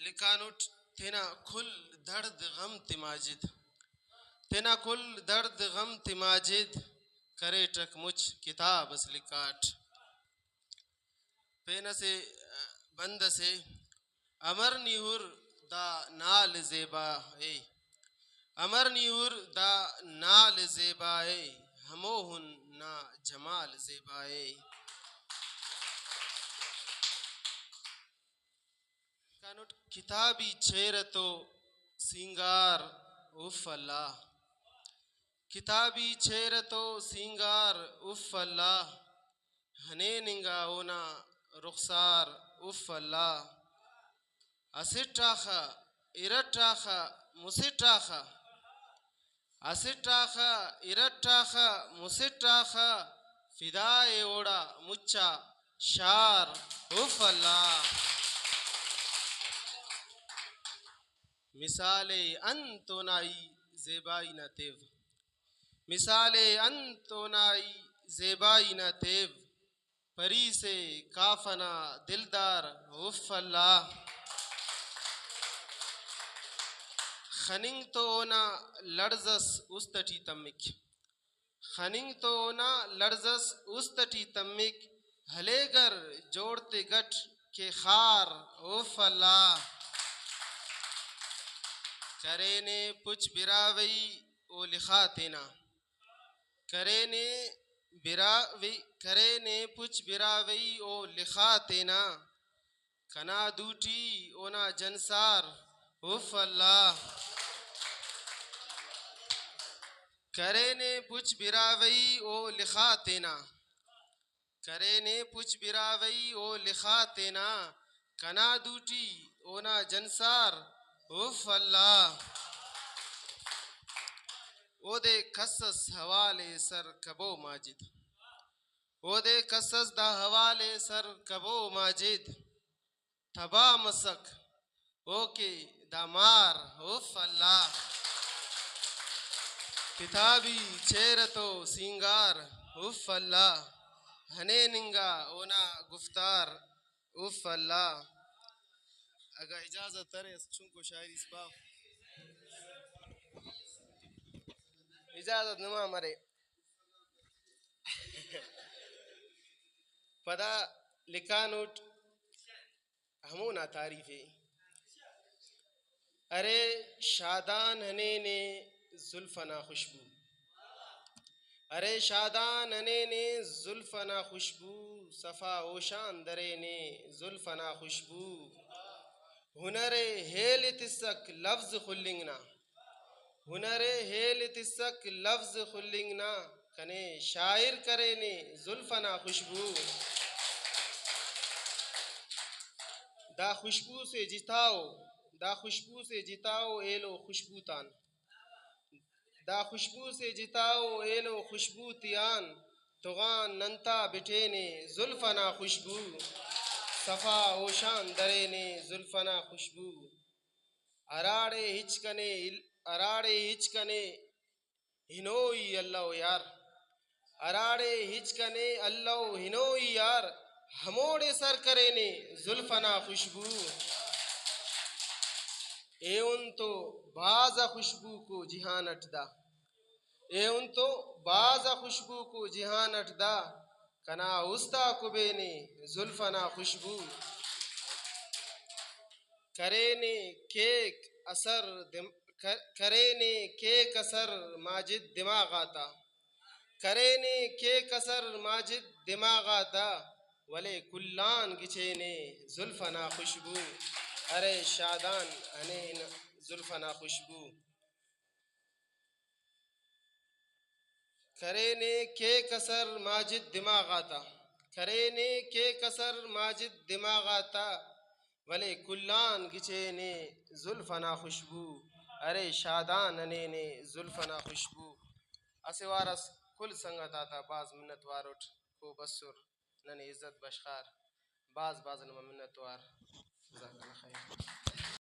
لکانٹ تینا کل درد غم تی ماجد تینا کل درد غم تی ماجد کرے ٹک مچ کتاب اس لکاٹ پین سے بند سے امر نیور دا نال زیبا اے امر نیور دا نال زیبا اے ہموہن نا جمال زیبا اے کانوٹ کتابی چھیرتو سنگار اف اللہ کتابی چھیرتو سنگار اف اللہ ہنے ننگا اونا رخسار اف اللہ اسٹاخا ارٹاخا مسٹاخا اسٹاخا ارٹاخا مسٹاخا فدائے اوڑا مچا شار اف اللہ مثال انتونائی زیبائی نہ تیو مثال انتونائی زیبائی نہ تیو پری سے کافنا دلدار اف اللہ خننگ تو اونا لڑزس استٹی تمک خننگ تو اونا لڑزس استٹی تمک ہلے گر جوڑتے گٹ کے خار اف اللہ کرینے پچ براوئی او لخاتینا کرینے پچ براوئی او لخاتینا کنا دوٹی اونا جنسار اف اللہ کرینے پچ براوئی او لخاتینا کرینے پچ براوئی او لخاتینا کنا دوٹی اونا جنسار اف اللہ او دے کسس حوالے سر کبو ماجد او دے کسس دا حوالے سر کبو ماجد تھبا مسک او کے دامار اف اللہ کتابی چھیرتو سنگار اف اللہ ہنے ننگا اونا گفتار اف اللہ اگر اجازت ہے چونکو شاعری اسپاف اجازت نما مرے پدا لکانوٹ ہمونا تعریف ہے ارے شادان ہنے نے زلفنا خوشبو ارے شادان ہنے نے زلفنا خوشبو صفا اوشان درے نے زلفنا خوشبو ہنر ہیل تسک لفظ خلنگنا ہنر ہیل تسک لفظ خلنگنا کنے شاعر کرے نے زلفنا خوشبو دا خوشبو سے جتاؤ دا خوشبو سے جتاؤ ایلو خوشبو تان دا خوشبو سے جتاؤ ایلو خوشبو تیان تغان ننتا بٹینے زلفنا خوشبو صفا اوشان درے زلفنا خوشبو اراڑے ہچکنے ہنوئی اللہ یار اراڑے ہچکنے اللہ ہنوئی یار ہموڑے سر کرے نے زلفنا خوشبو اے ان تو باز خوشبو کو جہان اٹھدا اے ان تو باز خوشبو کو جہان اٹھدا کنا استا کبے نے زلفنا خوشبو کرینے کیک اثر ماجد دماغ آتا کرینے کیک اثر ماجد دماغ آتا ولے کلان گچینے زلفنا خوشبو ارے شادان ہنے زلفنا خوشبو کرینے کیک اثر ماجد دماغ آتا کرینے کیک اثر ماجد دماغ آتا ولے کلان گچینے زلفنا خوشبو ارے شادان ہنے زلفنا خوشبو اسے وارس کل سنگت آتا باز منت واروٹ کو بسر ننے عزت بشخار باز نما منت وار جزاک اللہ خیر